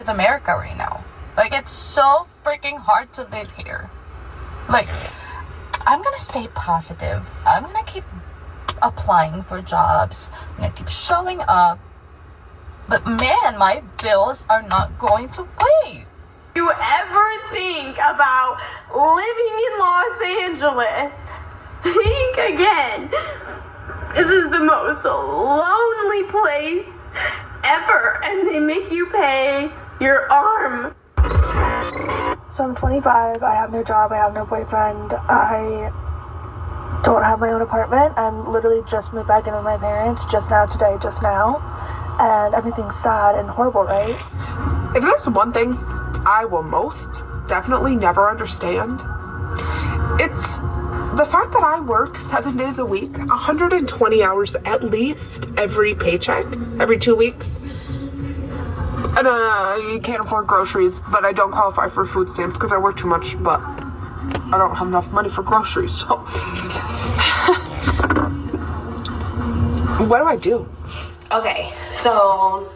with America right now. Like, it's so freaking hard to live here. Like, I'm gonna stay positive. I'm gonna keep applying for jobs. I'm gonna keep showing up. But man, my bills are not going to wait. You ever think about living in Los Angeles? Think again. This is the most lonely place ever, and they make you pay your arm. So I'm 25, I have no job, I have no boyfriend, I don't have my own apartment. I'm literally just moved back in with my parents just now, today, just now. And everything's sad and horrible, right? If there's one thing I will most definitely never understand, it's the fact that I work 7 days a week, 120 hours at least every paycheck, every 2 weeks. And you can't afford groceries, but I don't qualify for food stamps because I work too much, but I don't have enough money for groceries, so. What do I do? Okay, so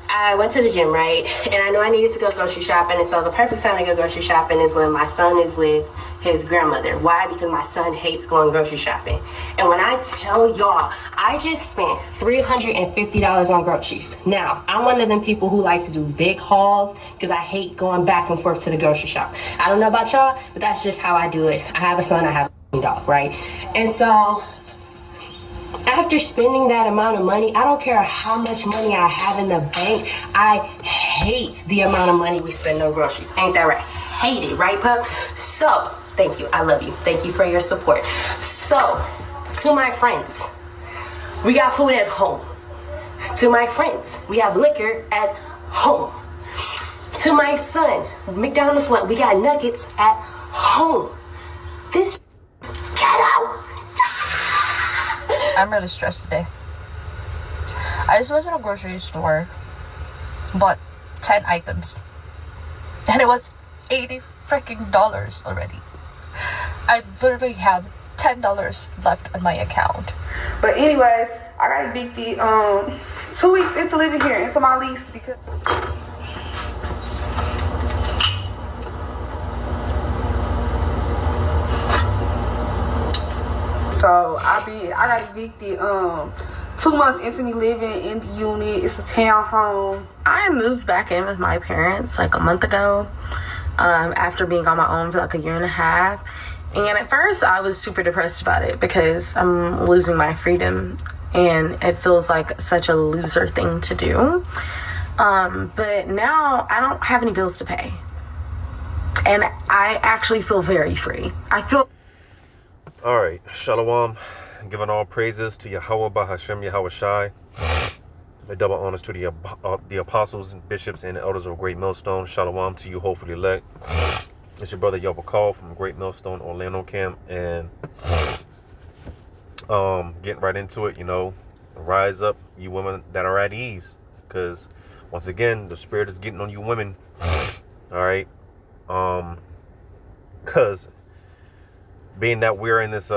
I went to the gym, right? And I know I needed to go grocery shopping, and so the perfect time to go grocery shopping is when my son is with his grandmother. Why? Because my son hates going grocery shopping. And when I tell y'all, I just spent $350 on groceries. Now, I'm one of them people who like to do big hauls because I hate going back and forth to the grocery shop. I don't know about y'all, but that's just how I do it. I have a son, I have a dog, right? And so after spending that amount of money, I don't care how much money I have in the bank, I hate the amount of money we spend on groceries. Ain't that right? Hate it, right, pup? So, thank you. I love you. Thank you for your support. So, to my friends, we got food at home. To my friends, we have liquor at home. To my son, McDonald's one, we got nuggets at home. This ghetto. I'm really stressed today. I just went to the grocery store, bought 10 items, and it was $80 freaking already. I literally have $10 left on my account. But anyways, I got evicted 2 weeks into living here, into my lease, because so I got evicted 2 months into me living in the unit. It's a townhome. I moved back in with my parents like a month ago, after being on my own for like a year and a half. And at first I was super depressed about it because I'm losing my freedom and it feels like such a loser thing to do. But now I don't have any bills to pay. And I actually feel very free. I feel... All right, Shalom, giving all praises to Yahweh Bahashem Yahweh Shai. A double honors to the apostles and bishops and the elders of Great Millstone. Shalom to you, hopefully elect. It's your brother Yahweh Call from Great Millstone Orlando Camp, and getting right into it. You know, rise up, you women that are at ease, because once again, the spirit is getting on you women. All right, because being that we're in this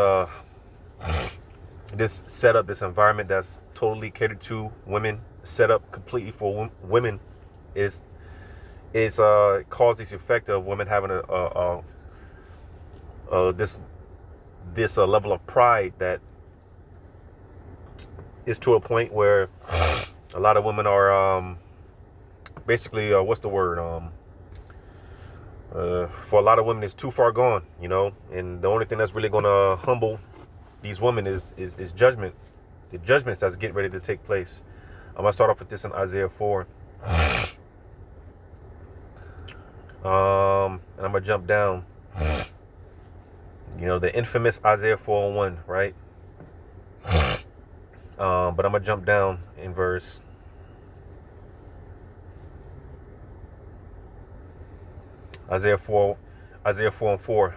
this setup, this environment that's totally catered to women, set up completely for women, is caused this effect of women having this level of pride that is to a point where a lot of women are basically what's the word, for a lot of women it's too far gone, you know, and the only thing that's really gonna humble these women is judgment, the judgments that's getting ready to take place. I'm gonna start off with this in Isaiah 4, and I'm gonna jump down, you know, the infamous Isaiah 4:1, right? But I'm gonna jump down in verse Isaiah 4:4.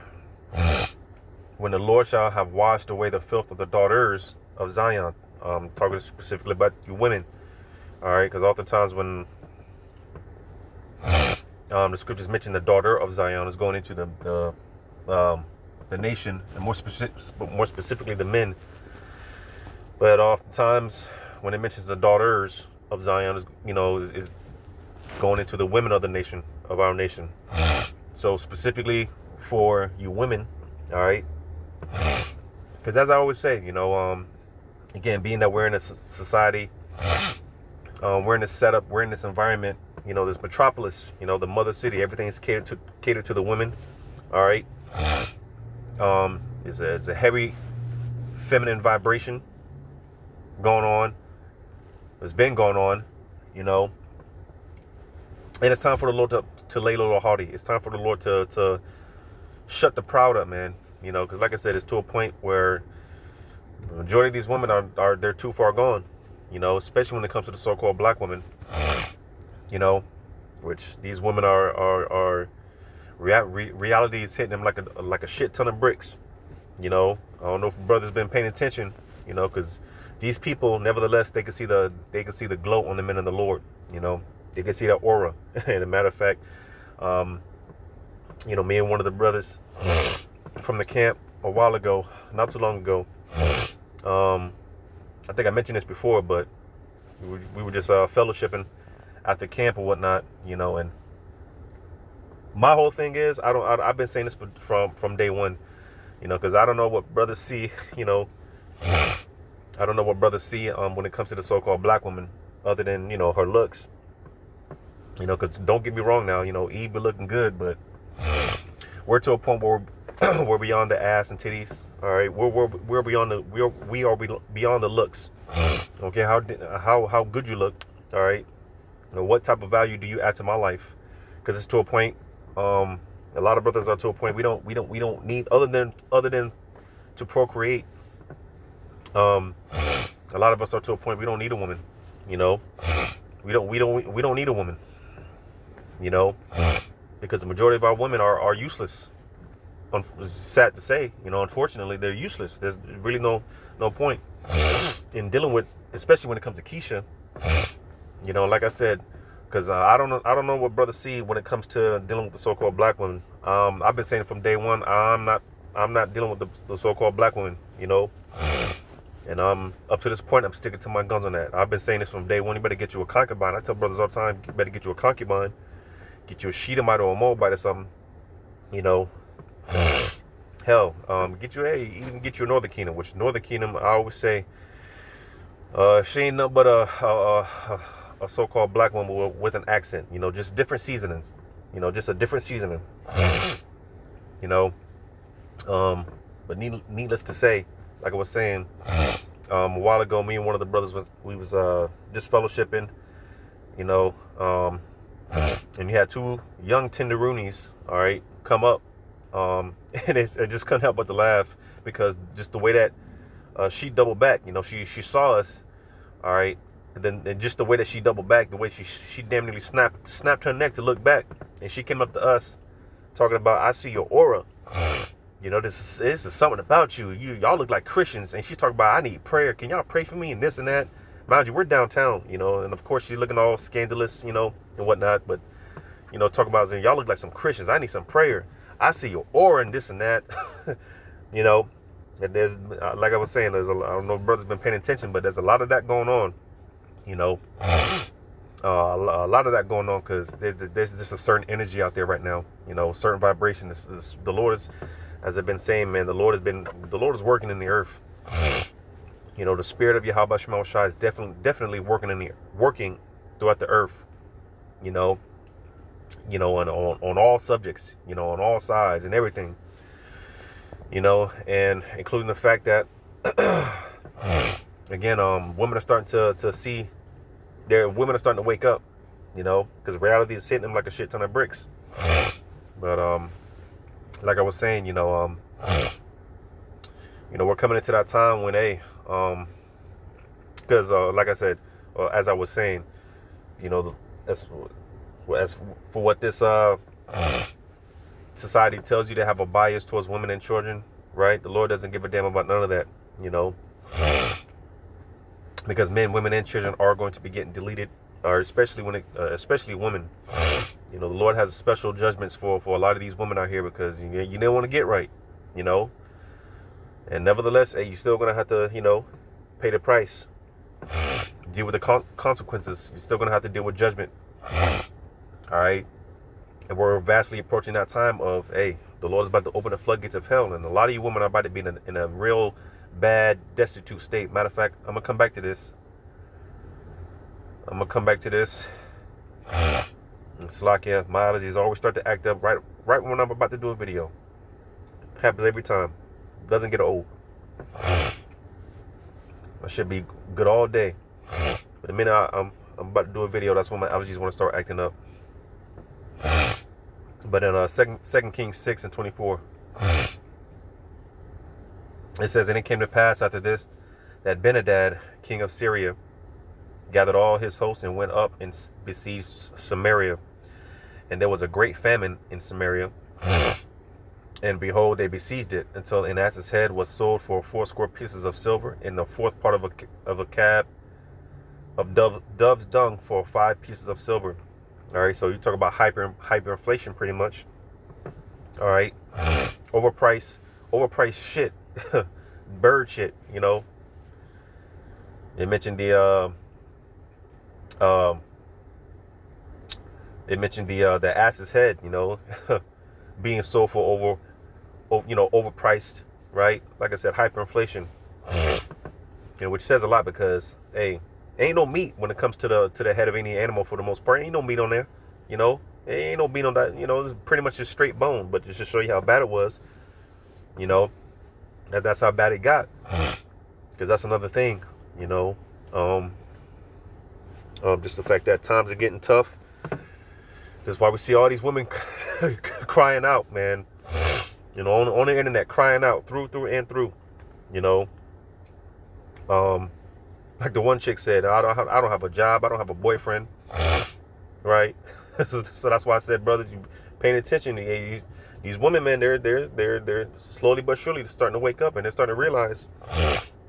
When the Lord shall have washed away the filth of the daughters of Zion, targeted specifically about you women, all right? Because oftentimes when the scriptures mention the daughter of Zion is going into the nation, and more specifically the men. But oftentimes when it mentions the daughters of Zion, is, you know, is going into the women of the nation, of our nation. So specifically for you women, all right, because as I always say, again, being that we're in a society, we're in this setup, we're in this environment, this metropolis, the mother city, everything is catered to the women, all right. It's a heavy feminine vibration going on. It's been going on, and it's time for the Lord to lay low or haughty. It's time for the Lord to shut the proud up, man. Because like I said, it's to a point where the majority of these women they're too far gone. Especially when it comes to the so-called black women. Which these women are reality is hitting them like a shit ton of bricks. I don't know if brothers been paying attention. Because these people, nevertheless, they can see the glow on the men of the Lord. They can see that aura. And a matter of fact, me and one of the brothers from the camp a while ago, not too long ago, I think I mentioned this before, but we were just fellowshipping after camp or whatnot, and my whole thing is I've been saying this from day one, because I don't know what brothers see, I don't know what brothers see when it comes to the so-called black woman, other than her looks, because don't get me wrong now, Eve be looking good, but we're to a point where we're beyond the ass and titties. All right, we're beyond we are beyond the looks. Okay, how good you look. All right, what type of value do you add to my life? Because it's to a point. A lot of brothers are to a point we don't need other than to procreate. A lot of us are to a point we don't need a woman. We don't need a woman. Because the majority of our women are useless. It's sad to say, unfortunately, they're useless. There's really no point in dealing with, especially when it comes to Keisha. Like I said, because I don't know what brothers see when it comes to dealing with the so-called black woman. I've been saying from day one, I'm not dealing with the so-called black woman. And up to this point, I'm sticking to my guns on that. I've been saying this from day one. You better get you a concubine. I tell brothers all the time, you better get you a concubine, get you a Sheetamite or a Moabite or something. Hell, even get you a Northern Kingdom, which Northern Kingdom, I always say, she ain't nothing but a so-called black woman with an accent, just different seasonings, just a different seasoning, but needless to say, like I was saying, a while ago, me and one of the brothers was just fellowshipping, and you had two young tenderoonies, all right, come up. And I just couldn't help but to laugh because just the way that she doubled back, she saw us, all right, and just the way that she doubled back, the way she damn nearly snapped her neck to look back, and she came up to us talking about, I see your aura, this is something about you. Y'all look like Christians, and she's talking about, I need prayer. Can y'all pray for me and this and that? Mind you, we're downtown, and of course she's looking all scandalous, and whatnot, but talking about y'all look like some Christians. I need some prayer. I see your aura and this and that, and there's, like I was saying, I don't know if brothers been paying attention, but there's a lot of that going on, a lot of that going on because there's just a certain energy out there right now, certain vibration. The Lord is, as I've been saying, man, the Lord is working in the earth. The spirit of Yahweh Shema Shai is definitely working throughout the earth, on all subjects, on all sides and everything, and including the fact that, again, women are starting to see, women are starting to wake up, because reality is hitting them like a shit ton of bricks. But, like I was saying, we're coming into that time when, because, like I said, as I was saying, as for what this society tells you to have a bias towards women and children, right? The Lord doesn't give a damn about none of that, because men, women, and children are going to be getting deleted, or especially women. The Lord has special judgments for a lot of these women out here because you didn't want to get right, and nevertheless, you're still gonna have to, pay the price, deal with the consequences. You're still gonna have to deal with judgment. All right. And we're vastly approaching that time of, hey, the Lord is about to open the floodgates of hell. And a lot of you women are about to be in a real bad, destitute state. Matter of fact, I'm going to come back to this. And Slakia, my allergies always start to act up right when I'm about to do a video. Happens every time. Doesn't get old. I should be good all day. But the minute I'm about to do a video, that's when my allergies want to start acting up. But in 2 Kings 6 and 24, it says, and it came to pass after this, that Ben-Hadad, king of Syria, gathered all his hosts and went up and besieged Samaria. And there was a great famine in Samaria. And behold, they besieged it until an ass's head was sold for 80 pieces of silver, and the fourth part of a cab of dove's dung for 5 pieces of silver. All right, so you talk about hyperinflation, pretty much. All right, overpriced shit, bird shit. You know, they mentioned the ass's head. You know, being sold for overpriced. Right, like I said, hyperinflation. Which says a lot because, hey, ain't no meat when it comes to the head of any animal for the most part. Ain't no meat on there, you know. Ain't no meat on that, you know. It's pretty much just straight bone. But just to show you how bad it was, you know, that's how bad it got. Because that's another thing, you know. Just the fact that times are getting tough. That's why we see all these women crying out, man. You know, on the internet, crying out through and through, you know. Like the one chick said, I don't have a job, I don't have a boyfriend, right? So that's why I said, brothers, you paying attention. These women, man, they're slowly but surely starting to wake up, and they're starting to realize,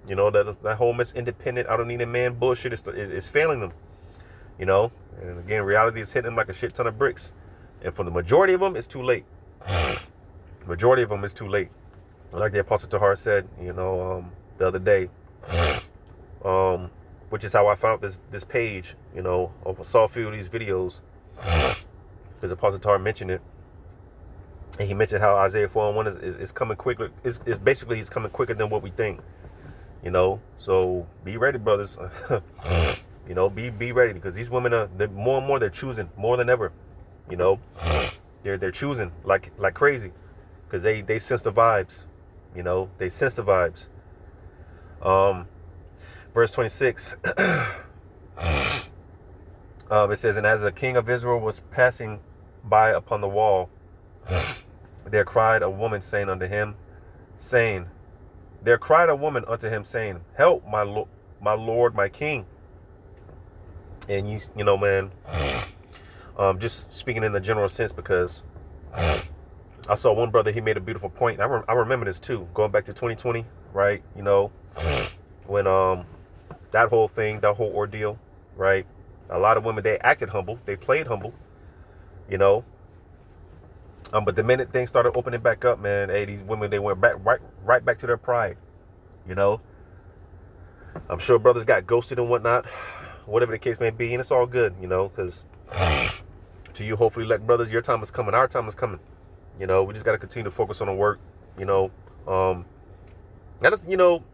you know, that whole Miss Independent, I don't need a man bullshit is failing them, you know. And again, reality is hitting them like a shit ton of bricks, and for the majority of them, it's too late. Majority of them is too late. Like the Apostle Tahar said, you know, the other day. Which is how I found this page, you know. I saw a few of these videos because Apostle Tar mentioned it, and he mentioned how Isaiah 4:1 is coming quicker. Is basically he's coming quicker than what we think, you know. So be ready, brothers. You know, be ready, because these women are more and more, they're choosing more than ever, you know. They're choosing like crazy because they sense the vibes, you know. They sense the vibes. Verse 26, it says, and as the king of Israel was passing by upon the wall, there cried a woman unto him, saying, help, my lord, my king. And you know, man, just speaking in the general sense, because I saw one brother, he made a beautiful point. I remember this too, going back to 2020, right? You know, when that whole ordeal, right? A lot of women, they acted humble, they played humble, you know. But the minute things started opening back up, man, hey, these women, they went right back to their pride, you know. I'm sure brothers got ghosted and whatnot, whatever the case may be, and it's all good, you know, because to you, hopefully, like brothers, your time is coming, our time is coming, you know. We just got to continue to focus on the work, you know. That is, you know,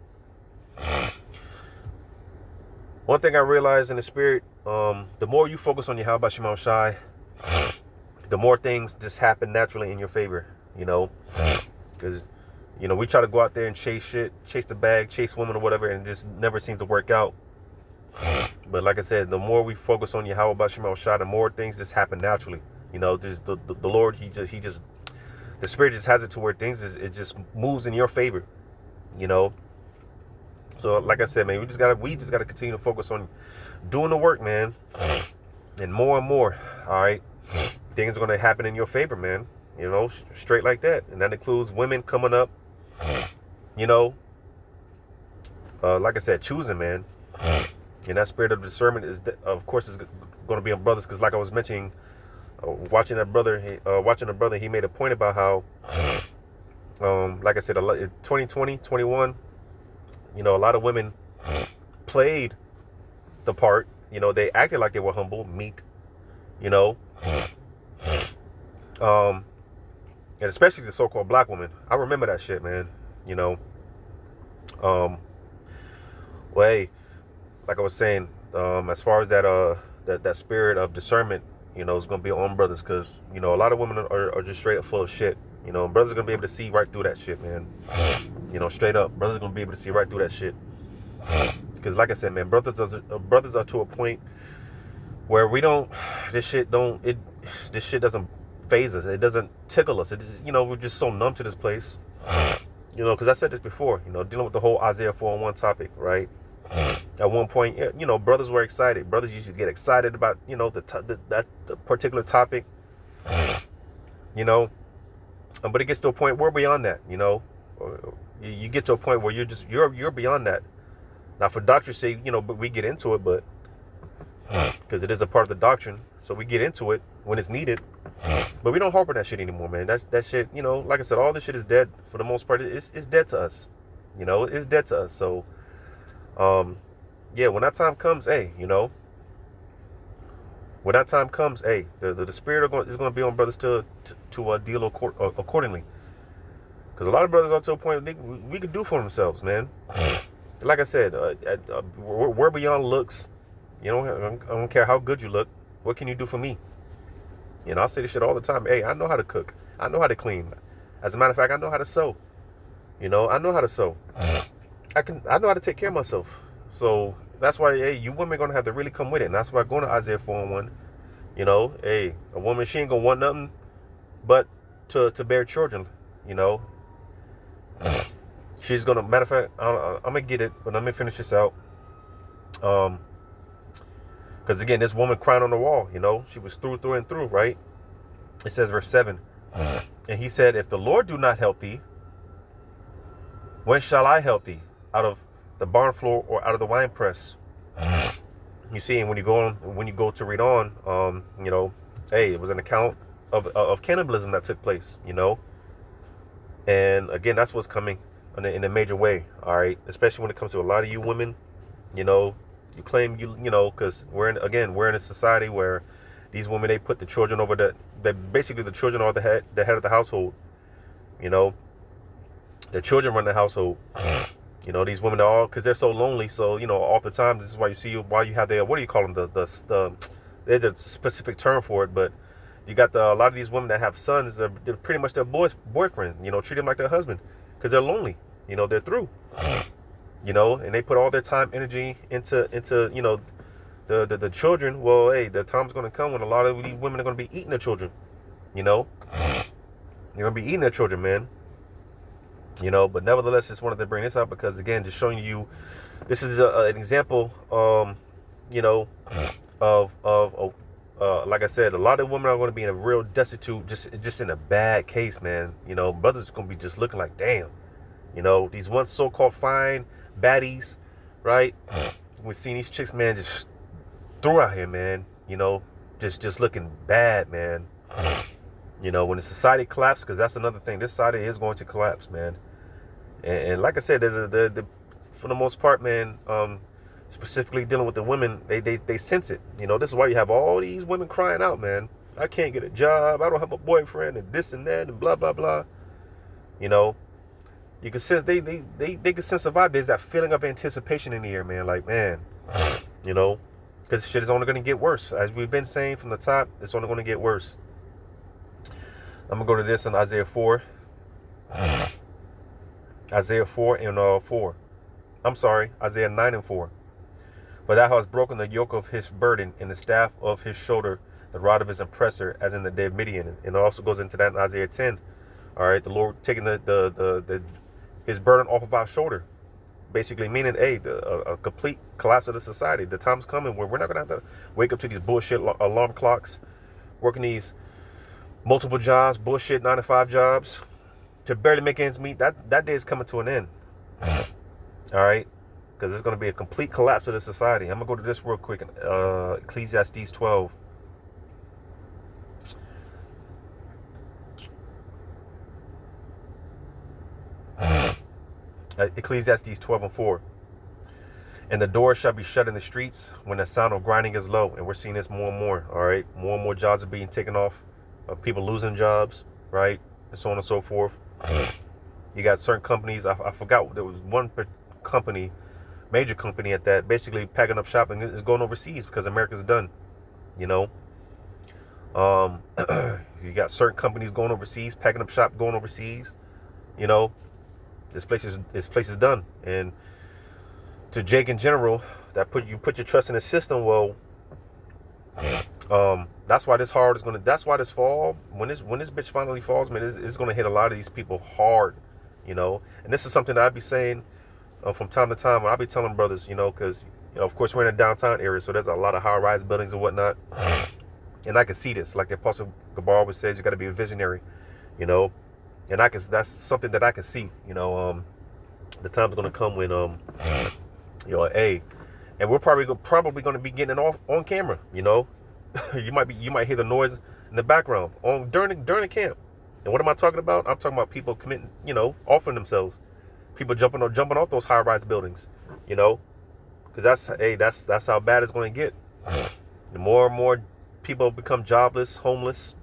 one thing I realized in the spirit, the more you focus on your Yahweh Shema Shai, the more things just happen naturally in your favor, you know. Because, you know, we try to go out there and chase shit, chase the bag, chase women or whatever, and it just never seems to work out. But like I said, the more we focus on Yahweh Shema Shai, the more things just happen naturally. You know, just the Lord, he just, the spirit just has it to where things it just moves in your favor, you know. So, like I said, man, we just gotta continue to focus on doing the work, man, and more. All right, things are gonna happen in your favor, man. You know, straight like that, and that includes women coming up. You know, like I said, choosing, man, and that spirit of discernment is, of course, is gonna be on brothers, because, like I was mentioning, watching a brother, he made a point about how, like I said, 2020, 21. You know, a lot of women played the part. You know, they acted like they were humble, meek, you know, And especially the so-called black woman. I remember that shit, man. You know, well, hey, like I was saying, as far as that spirit of discernment, you know, is gonna be on brothers, because you know a lot of women are just straight up full of shit. You know, brothers are gonna be able to see right through that shit, man. You know, straight up, brothers are gonna be able to see right through that shit. Because, like I said, man, brothers are to a point where we don't, this shit doesn't phase us. It doesn't tickle us. You know, we're just so numb to this place. You know, because I said this before. You know, dealing with the whole Isaiah 4:1 topic, right? At one point, you know, brothers were excited. Brothers used to get excited about, you know, that particular topic. You know, but it gets to a point where we're beyond that. You know, you get to a point where you're beyond that. Now, for doctrine's sake, you know, but we get into it, but because it is a part of the doctrine, so we get into it when it's needed. But we don't harp on that shit anymore, man. That shit, you know, like I said, all this shit is dead for the most part. It's dead to us. You know, it's dead to us. So, yeah, when that time comes, hey, you know, when that time comes, hey, the spirit is going to be on brothers to deal accordingly. Because a lot of brothers are to a point we could do for themselves, man. Like I said, we're beyond looks. You know, I don't care how good you look. What can you do for me? You know, I say this shit all the time. Hey, I know how to cook. I know how to clean. As a matter of fact, I know how to sew. You know, I know how to sew. I know how to take care of myself. So that's why, hey, you women are gonna have to really come with it. And that's why going to Isaiah 4:1. You know, hey, a woman, she ain't gonna want nothing but to bear children. You know, she's gonna. Matter of fact, I'm gonna get it, but let me finish this out. Because again, this woman crying on the wall, you know, she was through and through, right? It says verse 7. And he said, if the Lord do not help thee, when shall I help thee? Out of the barn floor or out of the winepress? You see, and when you go to read on, you know, hey, it was an account of cannibalism that took place, you know. And again, that's what's coming in a major way, all right? Especially when it comes to a lot of you women, you know. You claim you know, because we're in a society where these women, they put the children over basically the children are the head of the household. You know, the children run the household. You know, these women are all, because they're so lonely. So, you know, oftentimes this is why you have what do you call them? There's a specific term for it, but you got a lot of these women that have sons. They're pretty much their boyfriend. You know, treat them like their husband because they're lonely. You know, they're through. You know, and they put all their time, energy into you know, the children. Well, hey, the time's going to come when a lot of these women are going to be eating their children. You know, they're going to be eating their children, man. You know, but nevertheless, just wanted to bring this up because, again, just showing you, this is an example, you know, of like I said, a lot of women are going to be in a real destitute, just in a bad case, man. You know, brothers are going to be just looking like, damn. You know, these once so-called fine baddies, right? We've seen these chicks, man, just throw out here, man. You know, just looking bad, man. You know, when the society collapses, because that's another thing. This society is going to collapse, man. And like I said, there's for the most part, man, specifically dealing with the women, they sense it. You know, this is why you have all these women crying out, man. I can't get a job. I don't have a boyfriend, and this and that, and blah blah blah. You know. You can sense they can sense the vibe. There's that feeling of anticipation in the air, man. Like, man, you know, because shit is only going to get worse. As we've been saying from the top, it's only going to get worse. I'm going to go to this in Isaiah 4. Isaiah 4 and 4. I'm sorry, Isaiah 9 and 4. But thou hast broken the yoke of his burden and the staff of his shoulder, the rod of his oppressor, as in the day of Midian. And it also goes into that in Isaiah 10. All right, the Lord taking his burden off of our shoulder, basically meaning, hey, a complete collapse of the society. The time's coming where we're not gonna have to wake up to these bullshit alarm clocks, working these multiple jobs, bullshit 9-to-5 jobs, to barely make ends meet. That day is coming to an end. All right, because it's gonna be a complete collapse of the society. I'm gonna go to this real quick. Ecclesiastes 12. Ecclesiastes 12 and 4. And the door shall be shut in the streets when the sound of grinding is low. And we're seeing this more and more. All right. More and more jobs are being taken off. of people losing jobs, right, and so on and so forth. You got certain companies. I forgot, there was one company, major company at that, basically packing up shop and is going overseas because America's done. You know, you got certain companies going overseas, packing up shop, going overseas. You know, this place is done. And to Jake in general, that put your trust in the system. Well, that's why this fall, when this bitch finally falls, man, it's gonna hit a lot of these people hard. You know, and this is something that I'd be saying from time to time. I'll be telling brothers, you know, because of course we're in a downtown area, so there's a lot of high-rise buildings and whatnot. And I can see this, like the Apostle Gabar always says, you got to be a visionary, you know. And that's something that I can see, you know. The time's gonna come when, you know, and we're probably going to be getting it off on camera, you know. you might hear the noise in the background during the camp. And what am I talking about? I'm talking about people committing, you know, offering themselves, people jumping off those high-rise buildings, you know, because that's how bad it's going to get. The more and more people become jobless, homeless,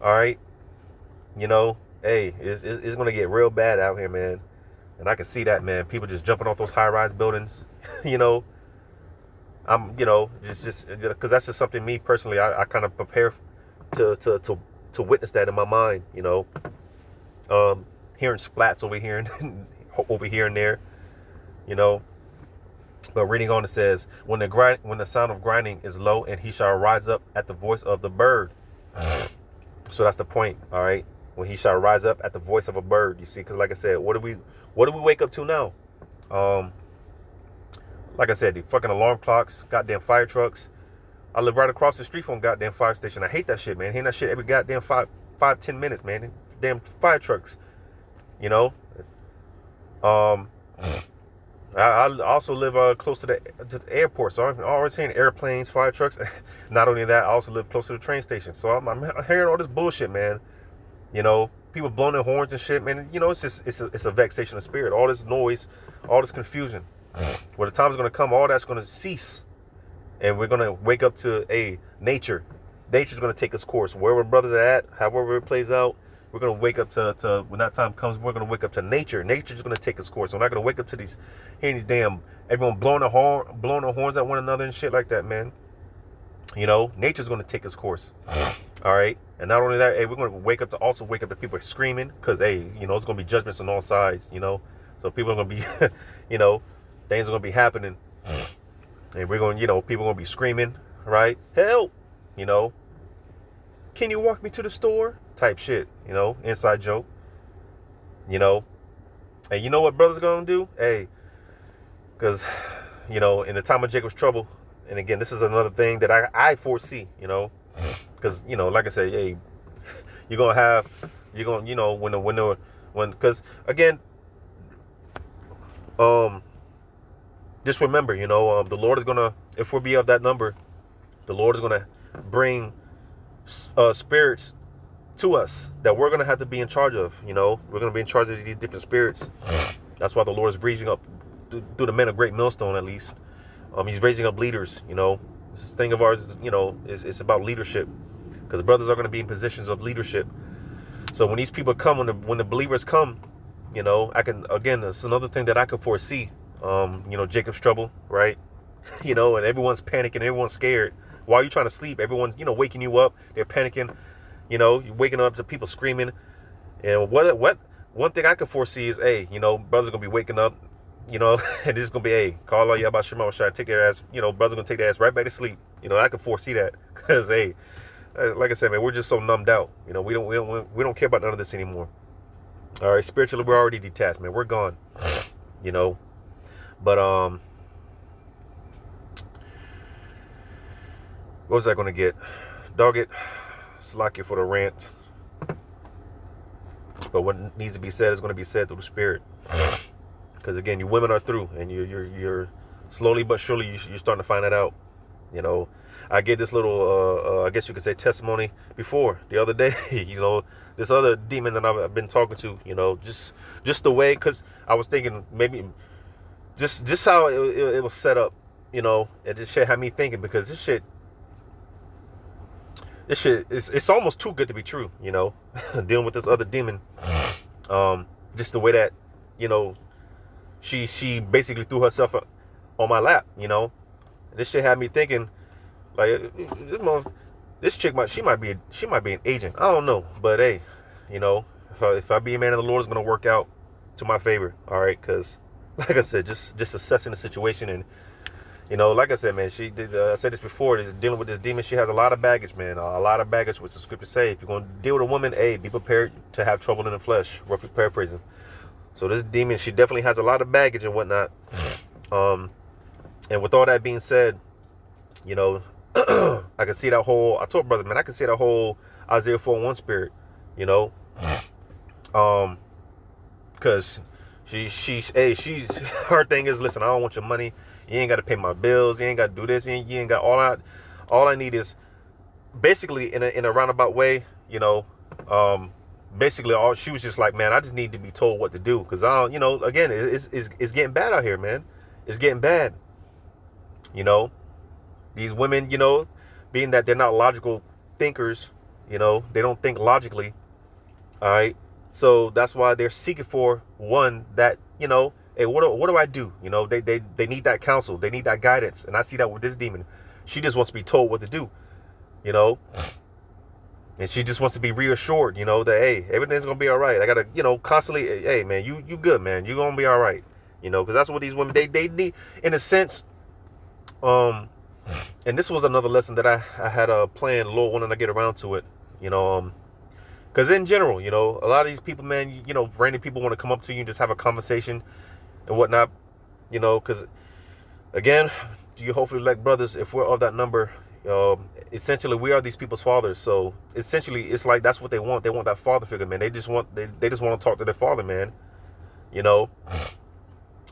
all right, you know, it's going to get real bad out here, man. And I can see that, man. People just jumping off those high-rise buildings, you know. You know, just because that's just something me personally, I kind of prepare to witness that in my mind, you know. Hearing splats over here and there, you know. But reading on, it says, when the sound of grinding is low, and he shall rise up at the voice of the bird. So that's the point, all right. When he shall rise up at the voice of a bird, you see, because like I said, what do we wake up to now? Like I said, the fucking alarm clocks, goddamn fire trucks. I live right across the street from a goddamn fire station. I hate that shit, man. Hearing that shit every goddamn 5-10 minutes, man. Damn fire trucks, you know. I also live close to the airport, so I'm always hearing airplanes, fire trucks. Not only that, I also live close to the train station, so I'm hearing all this bullshit, man. You know, people blowing their horns and shit, man. You know, it's a vexation of spirit. All this noise, all this confusion. When the time is going to come, all that's going to cease, and we're going to wake up to nature. Nature's going to take its course. Wherever brothers are at, however it plays out, we're going to wake up to when that time comes. We're going to wake up to nature. Nature's going to take its course. We're not going to wake up to hearing these damn everyone blowing their horns at one another and shit like that, man. You know, nature's going to take its course. All right. And not only that, we're going to wake up to people screaming, because, you know, it's going to be judgments on all sides, you know. So people are going to be, you know, things are going to be happening. And we're going, you know, people are going to be screaming, right? Help, you know. Can you walk me to the store? Type shit, you know, inside joke, you know. And you know what brothers are going to do? Because, you know, in the time of Jacob's trouble, and again, this is another thing that I foresee, you know. Because, you know, like I said, you're going to, you know, because, again, just remember, you know, the Lord is going to, if we be of that number, the Lord is going to bring spirits to us that we're going to have to be in charge of, you know. We're going to be in charge of these different spirits. That's why the Lord is raising up, through the men of Great Millstone at least, he's raising up leaders, you know. This thing of ours, you know, it's about leadership, because brothers are going to be in positions of leadership. So when these people come, when the believers come, you know, that's another thing that I can foresee. You know, Jacob's trouble, right? You know, and everyone's panicking, everyone's scared. While you're trying to sleep, everyone's, you know, waking you up. They're panicking. You know, you're waking up to people screaming. And one thing I can foresee is, you know, brothers are gonna be waking up, you know, and this is gonna be, call all y'all about Shema Shai, take their ass, you know, brothers gonna take their ass right back to sleep. You know, I can foresee that, because like I said, man, we're just so numbed out. You know, we don't care about none of this anymore. All right, spiritually, we're already detached, man. We're gone. You know, but what was I gonna get? Dog it. Slack you for the rant. But what needs to be said is going to be said through the Spirit. Because again, you women are through, and you're slowly but surely you're starting to find that out. You know, I gave this little, I guess you could say, testimony before the other day. You know, this other demon that I've been talking to. You know, just the way, because I was thinking maybe just how it was set up. You know, and this shit had me thinking, because this shit. this shit it's almost too good to be true, you know. Dealing with this other demon. Just the way that, you know, she basically threw herself on my lap, you know. This shit had me thinking, like, this chick she might be an agent. I don't know, but hey, you know, if I be a man of the Lord, it's gonna work out to my favor. All right, because like I said, just assessing the situation, and you know, like I said, man, I said this before. Dealing with this demon, she has a lot of baggage, man. A lot of baggage, which the scriptures say. If you're gonna deal with a woman, hey, be prepared to have trouble in the flesh. Roughly paraphrasing. So this demon, she definitely has a lot of baggage and whatnot. And with all that being said, you know, I can see that whole. I told brother, man, I can see that whole Isaiah 4:1 spirit, you know, because she's her thing is, listen, I don't want your money. You ain't got to pay my bills. You ain't got to do this. You ain't got all I need is basically in a roundabout way, you know. Basically, all she was just like, man, I just need to be told what to do, because I don't, you know, again, it's getting bad out here, man. It's getting bad. You know, these women, you know, being that they're not logical thinkers, you know, they don't think logically. All right. So that's why they're seeking for one that, you know, hey, what do I do? You know, they need that counsel. They need that guidance. And I see that with this demon. She just wants to be told what to do, you know, and she just wants to be reassured, you know, that, hey, everything's going to be all right. I got to, you know, constantly, hey, man, you good, man. You're going to be all right. You know, because that's what these women, they need, in a sense. And this was another lesson that I had planned, Lord, when I get around to it, you know, because in general, you know, a lot of these people, man, you know, random people want to come up to you and just have a conversation and whatnot, you know, because again, you hopefully elect brothers, if we're of that number, essentially we are these people's fathers. So essentially it's like, that's what they want. They want that father figure, man. They just want to talk to their father, man, you know.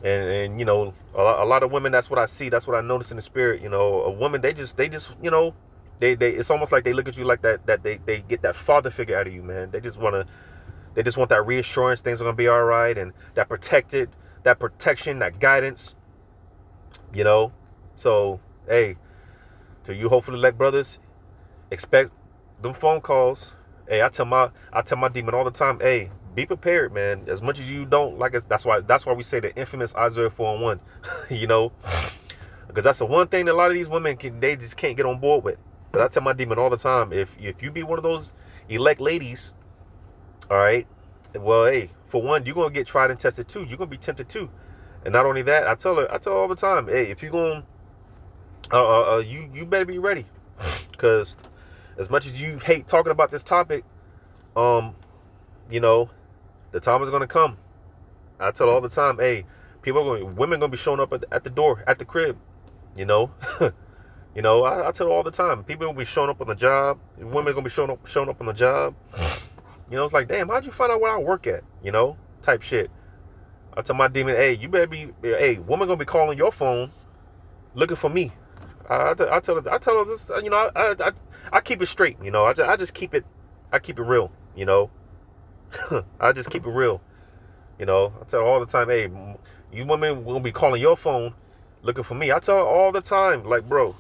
And you know, a lot of women, that's what I see, that's what I notice in the spirit, you know. A woman, they just you know, they it's almost like they look at you like that they get that father figure out of you, man. They just want that reassurance, things are gonna be all right, and that protection, that guidance, you know. So hey, to you hopefully elect brothers, expect them phone calls. Hey, I tell my demon all the time, hey, be prepared, man. As much as you don't like us, that's why we say the infamous Isaiah 4:1, you know, because that's the one thing that a lot of these women they just can't get on board with. But I tell my demon all the time, if you be one of those elect ladies, all right, well, hey, for one, you're gonna get tried and tested too. You're gonna be tempted too, and not only that, I tell her all the time, hey, if you're gonna, you better be ready, because as much as you hate talking about this topic, you know, the time is gonna come. I tell all the time, hey, women gonna be showing up at the door, at the crib, you know. You know, I tell all the time, people gonna be showing up on the job. Women gonna be showing up on the job. You know, it's like, damn, how'd you find out where I work at? You know, type shit. I tell my demon, hey, you better be, hey, woman gonna be calling your phone, looking for me. I tell her this, you know, I keep it straight, you know. I just keep it real, you know. I just keep it real, you know. I tell her all the time, hey, you women gonna be calling your phone, looking for me. I tell her all the time, like, bro,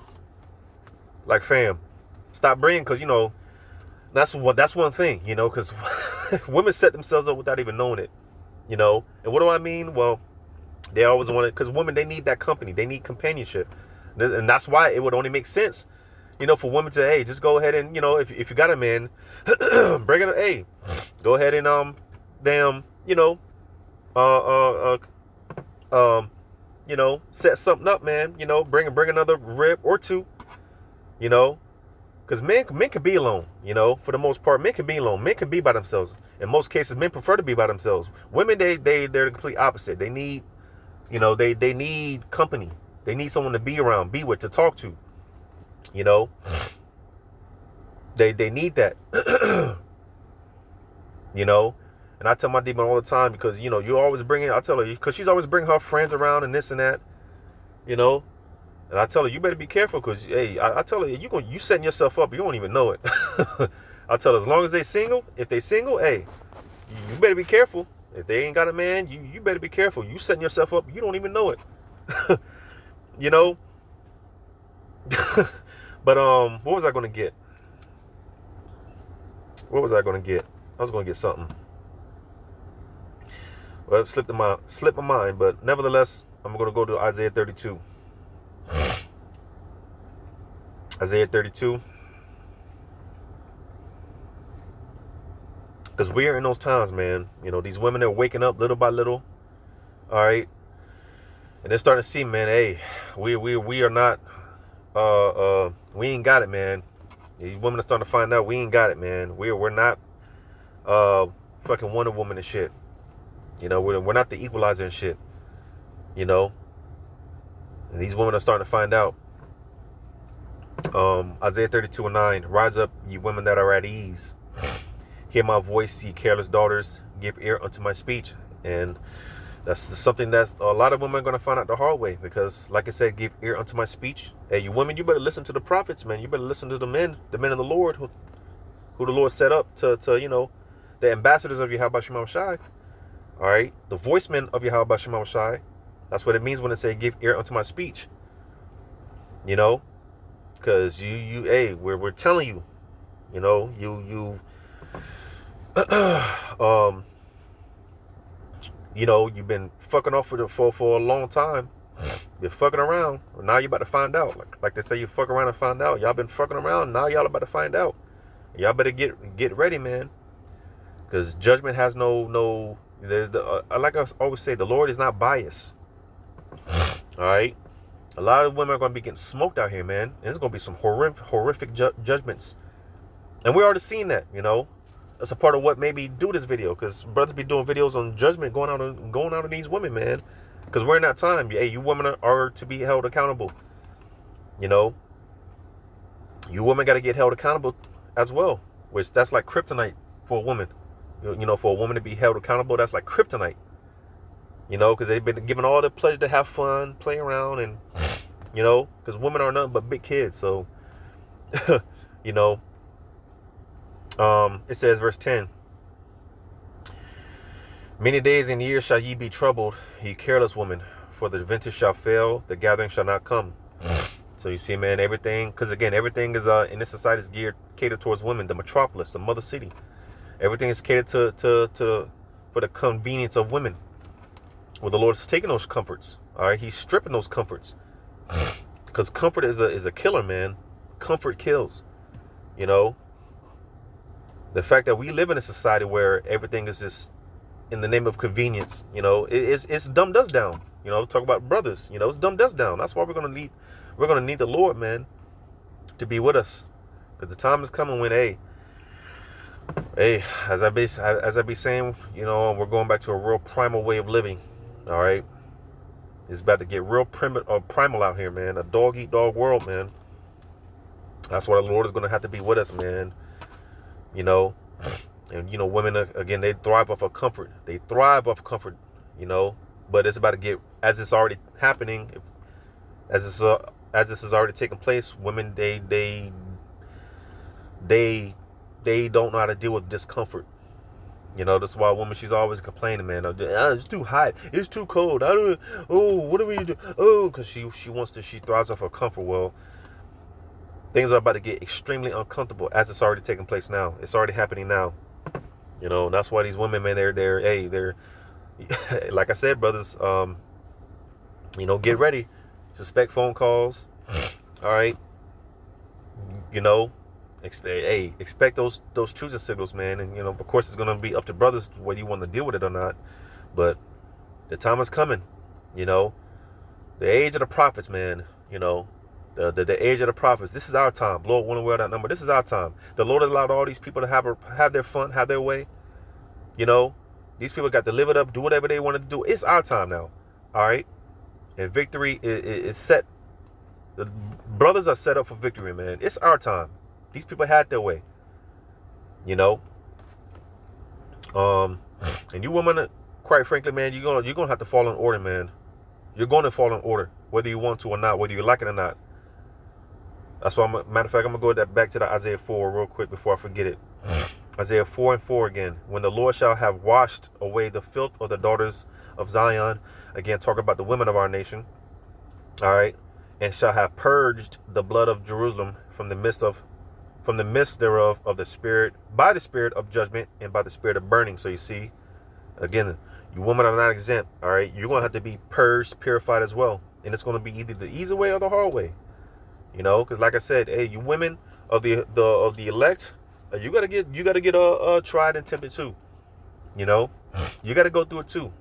like, fam, stop bringing, because, you know, that's one thing, you know, because women set themselves up without even knowing it, you know. And what do I mean? Well, they always want it, because women, they need that company, they need companionship, and that's why it would only make sense, you know, for women to, hey, just go ahead and, you know, if you got a man, bring it, hey, go ahead and you know, you know, set something up, man, you know, bring another rib or two, you know, because men can be alone, you know, for the most part. Men can be alone. Men can be by themselves. In most cases, men prefer to be by themselves. Women, they're the complete opposite. They need, you know, they need company. They need someone to be around, be with, to talk to, you know. They need that, you know. And I tell my demon all the time, because, you know, you always bringing, I tell her, because she's always bringing her friends around and this and that, you know. And I tell her, you better be careful, because, hey, I tell her, you setting yourself up, you don't even know it. I tell her, as long as if they single, hey, you better be careful. If they ain't got a man, you better be careful. You setting yourself up, you don't even know it. You know. But what was I gonna get? What was I going to get? I was going to get something. Well, it slipped my mind, but nevertheless, I'm going to go to Isaiah 32. Isaiah 32. Because we are in those times, man. You know, these women are waking up little by little. All right. And they're starting to see, man, hey, we are not, we ain't got it, man. These women are starting to find out we ain't got it, man. We're not fucking Wonder Woman and shit. You know, we're not the equalizer and shit. You know. And these women are starting to find out. Isaiah 32:9. Rise up, ye women that are at ease. Hear my voice, ye careless daughters. Give ear unto my speech. And that's something that's a lot of women are going to find out the hard way. Because, like I said, give ear unto my speech. Hey, you women, you better listen to the prophets, man. You better listen to the men of the Lord, who the Lord set up to you know, the ambassadors of Yahweh Shema Shai. All right, the voicemen of Yahweh Shema Shai. That's what it means when it say give ear unto my speech. You know, because hey, we're telling you, you know, you know, you've been fucking off with it for a long time. You're fucking around. Now you're about to find out. Like they say, you fuck around and find out. Y'all been fucking around. Now y'all about to find out. Y'all better get ready, man. Because judgment has no. There's like I always say, the Lord is not biased. All right. A lot of women are going to be getting smoked out here, man. And there's going to be some horrific judgments. And we're already seeing that, you know. That's a part of what made me do this video. Because brothers be doing videos on judgment going out on these women, man. Because we're in that time. Hey, you women are to be held accountable. You know. You women got to get held accountable as well. Which that's like kryptonite for a woman. You know, for a woman to be held accountable, that's like kryptonite. You know, because they've been given all the pleasure to have fun, play around, and, you know, because women are nothing but big kids. So, you know, it says, verse 10, many days and years shall ye be troubled, ye careless woman, for the vintage shall fail, the gathering shall not come. So you see, man, everything, because again, everything is in this society is catered towards women, the metropolis, the mother city. Everything is catered for the convenience of women. Well, the Lord's taking those comforts. All right, He's stripping those comforts, because comfort is a killer, man. Comfort kills. You know, the fact that we live in a society where everything is just in the name of convenience. You know, it's dumbed us down. You know, talk about brothers. You know, it's dumbed us down. That's why we're gonna need the Lord, man, to be with us, because the time is coming when, hey, as I be saying, you know, we're going back to a real primal way of living. All right, it's about to get real primal out here, man. A dog eat dog world, man. That's why the Lord is going to have to be with us, man. You know, and you know, women again, they thrive off of comfort. They thrive off comfort, you know. But it's about to get, as it's already happening, as this is already taking place. Women, they don't know how to deal with discomfort. You know, that's why a woman, she's always complaining, man. It's too hot. It's too cold. What do we do? Oh, because she thrives off her comfort. Well, things are about to get extremely uncomfortable, as it's already taking place now. It's already happening now. You know, and that's why these women, man, they're like I said, brothers, you know, get ready. Suspect phone calls. All right. You know, expect those choosing signals, man. And, you know, of course, it's going to be up to brothers whether you want to deal with it or not. But the time is coming, you know. The age of the prophets, man, you know. The age of the prophets. This is our time. Lord, want to wear that number. This is our time. The Lord has allowed all these people to have their fun, have their way. You know, these people got to live it up, do whatever they want to do. It's our time now. All right. And victory is set. The brothers are set up for victory, man. It's our time. These people had their way, you know. And you women, quite frankly, man, you're gonna have to fall in order, man. You're going to fall in order, whether you want to or not, whether you like it or not. That's why, matter of fact, I'm gonna go back to the Isaiah 4 real quick before I forget it. Isaiah 4:4 again. When the Lord shall have washed away the filth of the daughters of Zion, again, talk about the women of our nation. All right, and shall have purged the blood of Jerusalem from the midst of from the midst thereof of the spirit, by the spirit of judgment and by the spirit of burning. So you see, again, you women are not exempt. All right, you're gonna have to be purged, purified as well, and it's gonna be either the easy way or the hard way. You know, because like I said, hey, you women of the elect, you gotta get tried and tempted too. You know, you gotta go through it too.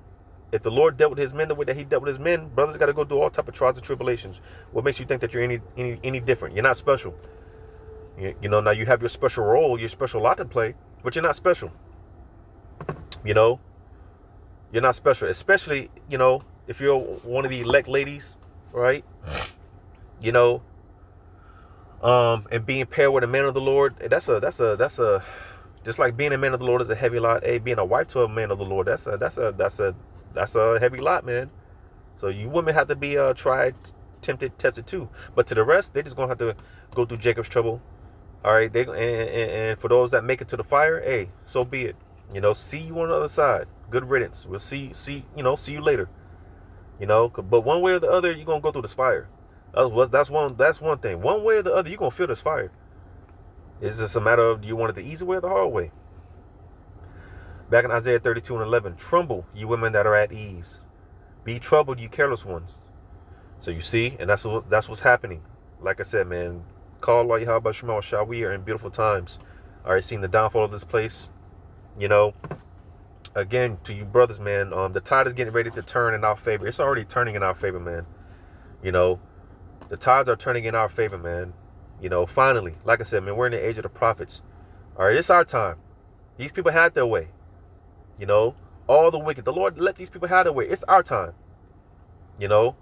If the Lord dealt with his men the way that he dealt with his men, brothers got to go through all type of trials and tribulations. What makes you think that you're any different? You're not special. You know, now you have your special role, your special lot to play, but you're not special. You know, you're not special, especially, you know, if you're one of the elect ladies, right? You know, and being paired with a man of the Lord, that's a just like being a man of the Lord is a heavy lot. Hey, being a wife to a man of the Lord, that's a heavy lot, man. So you women have to be tried, tempted, tested too. But to the rest, they just gonna have to go through Jacob's trouble. All right, and for those that make it to the fire, hey, so be it. You know, see you on the other side. Good riddance. We'll see you later. You know, but one way or the other, you're gonna go through this fire. That's one thing. One way or the other, you're gonna feel this fire. It's just a matter of, do you want it the easy way or the hard way? Back in Isaiah 32:11, tremble, you women that are at ease. Be troubled, you careless ones. So you see, and that's what's happening. Like I said, man, call Allah Yahweh Shema Shah. We are in beautiful times. All right, seeing the downfall of this place. You know, again, to you brothers, man, the tide is getting ready to turn in our favor. It's already turning in our favor, man. You know, the tides are turning in our favor, man. You know, finally, like I said, man, we're in the age of the prophets. All right, it's our time. These people had their way. You know, all the wicked. The Lord let these people have their way. It's our time. You know,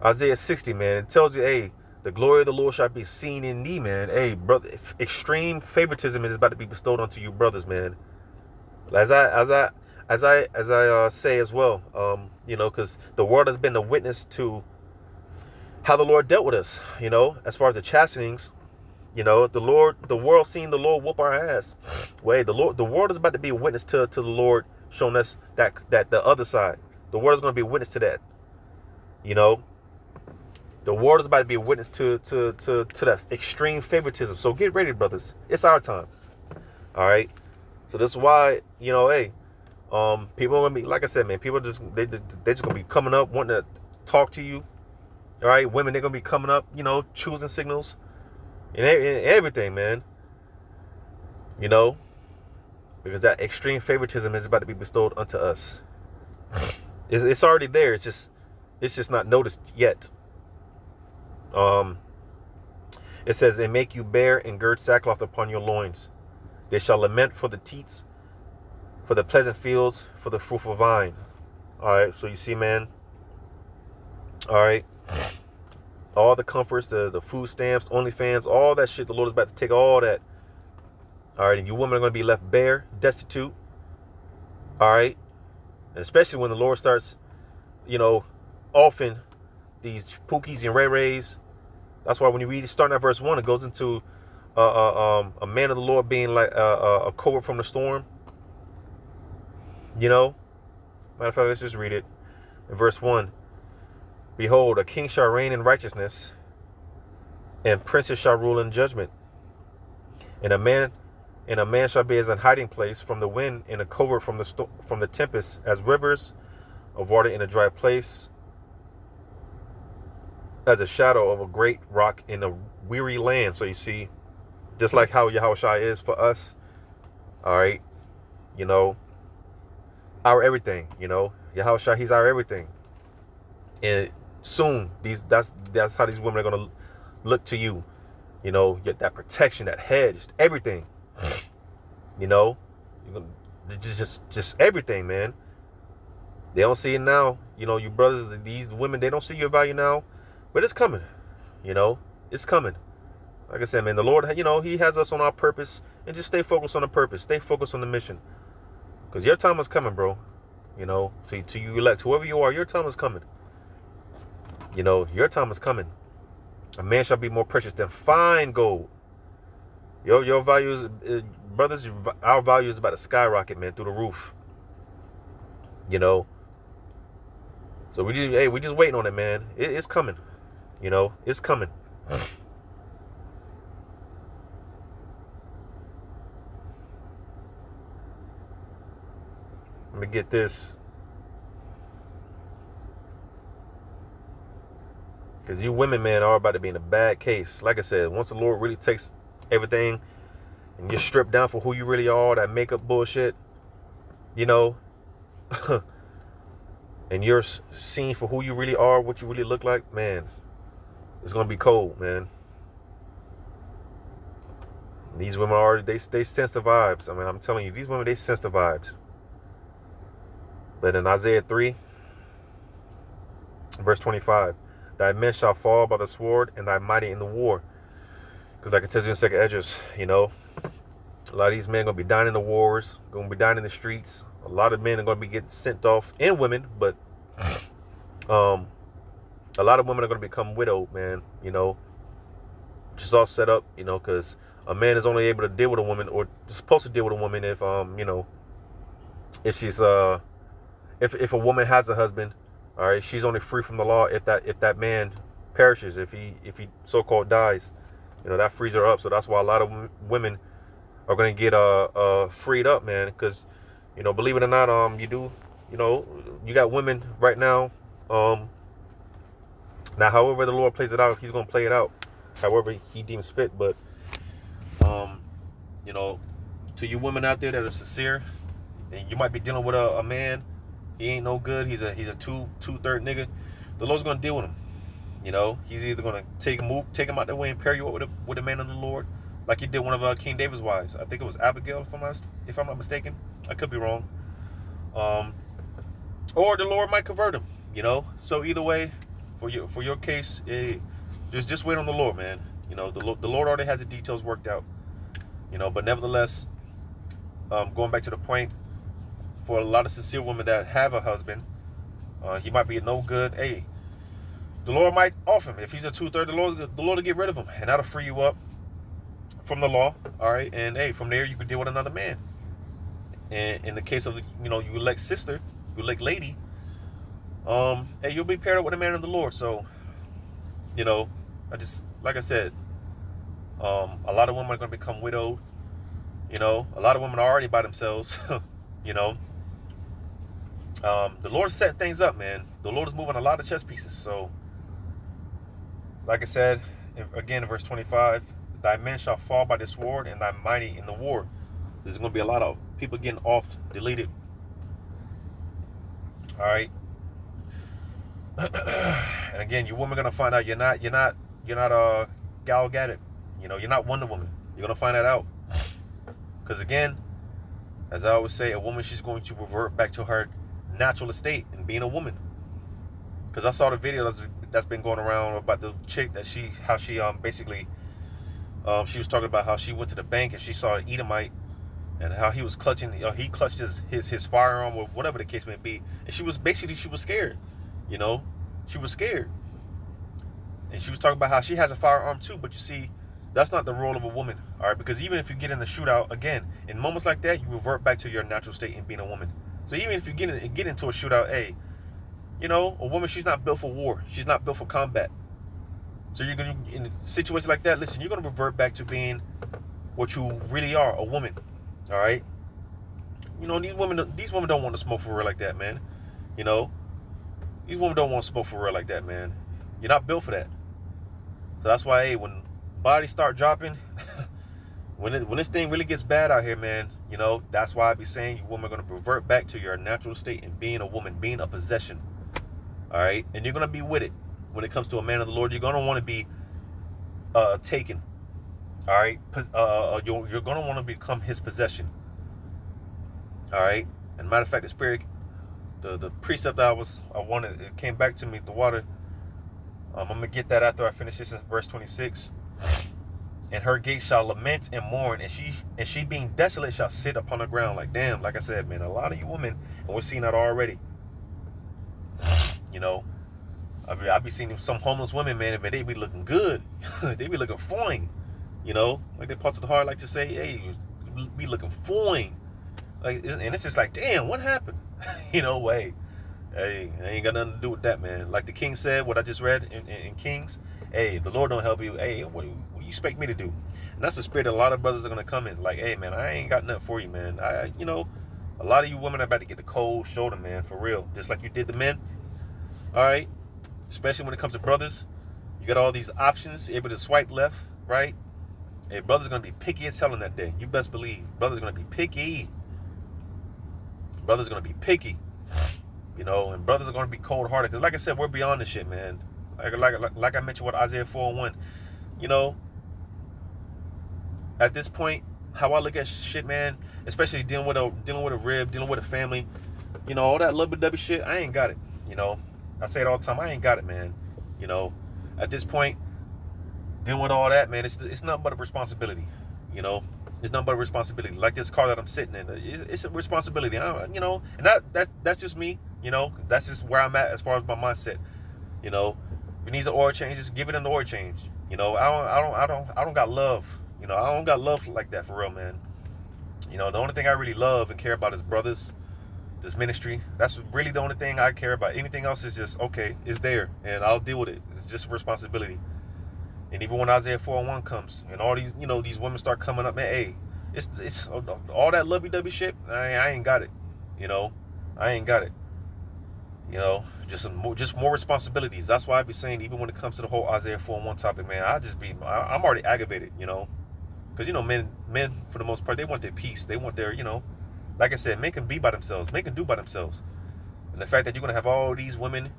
Isaiah 60, man, it tells you, hey, the glory of the Lord shall be seen in thee, man. Hey, brother, extreme favoritism is about to be bestowed onto you, brothers, man. As I say as well, you know, because the world has been a witness to how the Lord dealt with us. You know, as far as the chastenings. You know, the world seeing the Lord whoop our ass. Wait, the world is about to be a witness to the Lord showing us that the other side. The world is going to be a witness to that. You know, the world is about to be a witness to that extreme favoritism. So get ready, brothers. It's our time. All right. So this is why, you know, hey, people are gonna be, like I said, man, people just gonna be coming up wanting to talk to you. All right, women, they're gonna be coming up, you know, choosing signals. And everything, man. You know, because that extreme favoritism is about to be bestowed unto us. It's already there. It's just not noticed yet. It says, "And make you bear and gird sackcloth upon your loins. They shall lament for the teats, for the pleasant fields, for the fruitful vine." All right. So you see, man. All right. All the comforts, the food stamps, OnlyFans, all that shit, the Lord is about to take all that. All right, and you women are going to be left bare, destitute. All right, and especially when the Lord starts, you know, offing these pookies and ray-rays. That's why when you read, starting at verse 1, it goes into a man of the Lord being like a covert from the storm. You know, matter of fact, let's just read it. In verse 1. Behold, a king shall reign in righteousness, and princes shall rule in judgment. And a man shall be as an hiding place from the wind, and a covert from the tempest, as rivers of water in a dry place, as a shadow of a great rock in a weary land. So you see, just like how Yahushua is for us. All right, you know, our everything. You know, Yahushua, he's our everything. And soon, that's how these women are gonna look to you. You know, get that protection, that hedge, just everything. You know, just everything, man. They don't see it now. You know, you brothers, these women, they don't see your value now, but it's coming. You know, it's coming. Like I said, man, the Lord, you know, he has us on our purpose, and just stay focused on the purpose. Stay focused on the mission, because your time is coming, bro. You know, to you elect, whoever you are, your time is coming. You know, your time is coming. A man shall be more precious than fine gold. Your values, brothers, our value is about to skyrocket, man, through the roof. You know. So we just waiting on it, man. It's coming. You know, it's coming. Let me get this. Because you women, man, are about to be in a bad case. Like I said, once the Lord really takes everything and you're stripped down for who you really are, that makeup bullshit, you know, and you're seen for who you really are, what you really look like, man, it's going to be cold, man. These women are, they sense the vibes. I mean, I'm telling you, these women, they sense the vibes. But in Isaiah 3, verse 25, thy men shall fall by the sword, and thy mighty in the war. Because like it tells you in Second Esdras, you know, a lot of these men are going to be dying in the wars, going to be dying in the streets. A lot of men are going to be getting sent off, and women, but a lot of women are going to become widowed, man, you know. Just all set up, you know, because a man is only able to deal with a woman, or supposed to deal with a woman if, you know, if she's, if a woman has a husband, all right, she's only free from the law if that man perishes, if he so-called dies, you know, that frees her up. So that's why a lot of women are going to get freed up, man, because, you know, believe it or not, you know, you got women right now. Now, however the Lord plays it out, he's going to play it out however he deems fit. But you know, to you women out there that are sincere, and you might be dealing with a man, he ain't no good, he's a two-third nigga, the Lord's going to deal with him. You know, he's either going to take him out that way and pair you up with a man of the Lord, like he did one of King David's wives. I think it was Abigail, if I'm not mistaken. I could be wrong. Or the Lord might convert him, you know. So either way, for your case, just wait on the Lord, man. You know, the Lord already has the details worked out. You know, but nevertheless, going back to the point, for a lot of sincere women that have a husband, he might be no good. Hey, the Lord might off him. If he's a two-third, the Lord will get rid of him, and that'll free you up from the law. All right, and hey, from there you could deal with another man. And in the case of, you know, you elect sister, you elect lady, hey, you'll be paired up with a man of the Lord. So, you know, like I said, a lot of women are going to become widowed. You know, a lot of women are already by themselves. You know, the Lord is setting things up, man. The Lord is moving a lot of chess pieces. So, like I said, again, in verse 25, thy men shall fall by the sword, and thy mighty in the war. There's going to be a lot of people getting off, deleted. All right. And again, you women are going to find out you're not Gal Gadot. You know, you're not Wonder Woman. You're going to find that out. Because again, as I always say, a woman, she's going to revert back to her natural estate and being a woman. Because I saw the video that's been going around about the chick that she basically, she was talking about how she went to the bank and she saw an Edomite, and how he was clutching, he clutched his firearm, or whatever the case may be, and she was scared. You know, she was scared, and she was talking about how she has a firearm too. But you see, that's not the role of a woman, all right? Because even if you get in the shootout, again, in moments like that, you revert back to your natural state and being a woman. So even if you get into a shootout, hey, you know, a woman, she's not built for war. She's not built for combat. So you're gonna, in a situation like that, listen, you're gonna revert back to being what you really are, a woman. All right. You know, these women don't want to smoke for real like that, man. You know, these women don't want to smoke for real like that, man. You're not built for that. So that's why, hey, when bodies start dropping, when this thing really gets bad out here, man, you know, that's why I be saying you women are going to revert back to your natural state and being a woman, being a possession. All right. And you're going to be with it. When it comes to a man of the Lord, you're going to want to be taken. All right. You're going to want to become his possession. All right. And matter of fact, the spirit, the precept that I wanted, it came back to me, the water. I'm going to get that after I finish this in verse 26. And her gate shall lament and mourn, and she being desolate shall sit upon the ground. Like, damn, like I said, man, a lot of you women, and we're seeing that already. You know, I be seeing some homeless women, man, but they be looking good. They be looking fine. You know, like the parts of the heart like to say, hey, be looking fine. Like, and it's just like, damn, what happened? You know, hey, I ain't got nothing to do with that, man. Like the king said, what I just read in Kings, hey, if the Lord don't help you, hey, what do you expect me to do? And that's the spirit that a lot of brothers are going to come in. Like, hey, man, I ain't got nothing for you, man. You know, A lot of you women are about to get the cold shoulder, man, for real. Just like you did the men. All right? Especially when it comes to brothers. You got all these options, able to swipe left, right? Hey, brothers going to be picky as hell on that day. You best believe. Brothers going to be picky. Brothers going to be picky. You know, and brothers are going to be cold-hearted. Because like I said, we're beyond this shit, man. Like I mentioned with Isaiah 4:1. You know, at this point, how I look at shit, man, especially dealing with a rib, dealing with a family, you know, all that lubby-dubby shit, I ain't got it. You know, I say it all the time, I ain't got it, man. You know, at this point, dealing with all that, man, it's nothing but a responsibility. You know, it's nothing but a responsibility. Like this car that I'm sitting in, it's a responsibility. You know, and that's just me. You know, that's just where I'm at as far as my mindset. You know, if it needs an oil change, just give it an oil change. You know, I don't got love. You know, I don't got love like that for real, man. You know, the only thing I really love and care about is brothers, this ministry. That's really the only thing I care about. Anything else is just, okay, it's there, and I'll deal with it. It's just a responsibility. And even when Isaiah 4:1 comes, and all these, you know, these women start coming up, man, hey, it's all that lovey-dovey shit, I ain't got it. You know, I ain't got it. You know, just more responsibilities. That's why I be saying, even when it comes to the whole Isaiah 4:1 topic, man, I'm already aggravated, you know. Because, you know, men, for the most part, they want their peace. They want their, you know, like I said, men can be by themselves. Men can do by themselves. And the fact that you're going to have all these women,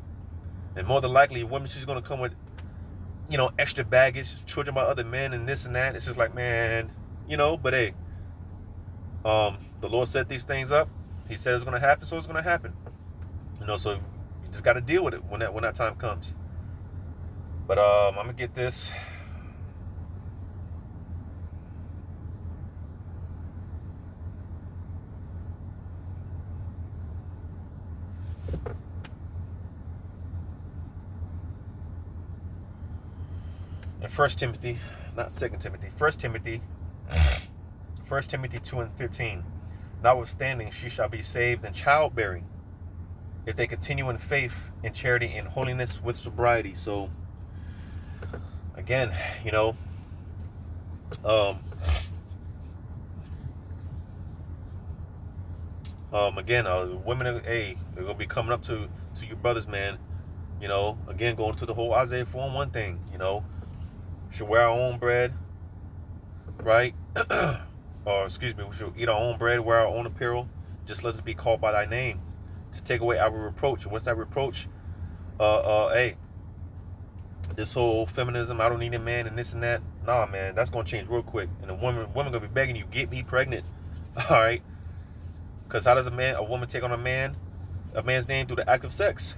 and more than likely, women, she's going to come with, you know, extra baggage, children by other men and this and that. It's just like, man, you know, but hey, the Lord set these things up. He said it's going to happen, so it's going to happen. You know, so you just got to deal with it when that time comes. But I'm going to get this. In 1 Timothy, not 2 Timothy, 1 Timothy 2:15. Notwithstanding, she shall be saved in childbearing, if they continue in faith, in charity, and holiness with sobriety. So, again, you know, women, hey, they're gonna be coming up to you brothers, man. You know, again, going to the whole Isaiah 4:1 thing. You know, should wear our own bread, right? Or excuse me, we should eat our own bread, wear our own apparel. Just let us be called by thy name, to take away our reproach. What's that reproach? Hey, this whole feminism, I don't need a man and this and that. Nah, man, that's gonna change real quick. And a woman gonna be begging you, get me pregnant. All right. Because how does a woman take on a man's name through the act of sex?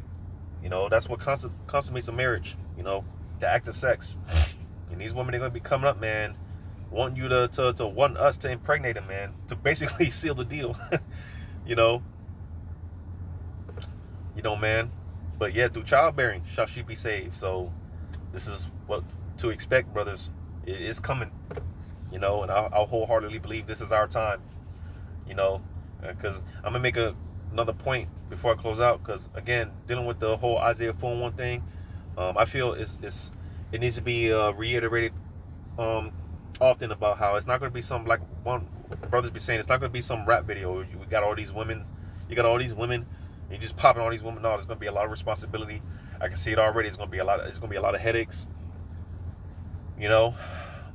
You know, that's what consummates a marriage. You know, the act of sex. And these women are gonna be coming up, man, wanting you to want us to impregnate them, man, to basically seal the deal. You know, man. But yeah, through childbearing shall she be saved. So this is what to expect, brothers. It's coming. You know, and I'll wholeheartedly believe this is our time. You know, because I'm gonna make another point before I close out. Because again, dealing with the whole Isaiah 4:1 thing, I feel it needs to be reiterated often about how it's not going to be some, like one brothers be saying, it's not going to be some rap video. We got all these women, and you just popping all these women. No, there's going to be a lot of responsibility. I can see it already. It's going to be a lot of headaches. You know,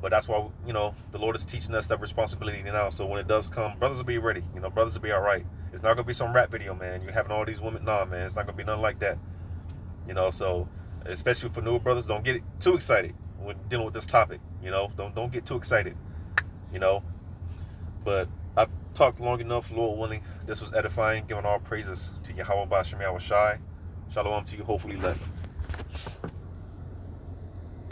but that's why, you know, the Lord is teaching us that responsibility now. So when it does come, brothers will be ready. You know, brothers will be all right. It's not going to be some rap video, man. You're having all these women. Nah, man, it's not going to be nothing like that. You know, so especially for newer brothers, don't get too excited when dealing with this topic. You know, don't get too excited. You know, but I've talked long enough, Lord willing. This was edifying, giving all praises to Yahweh Ba'Shem Yahweh Shai. Shalom to you, hopefully left.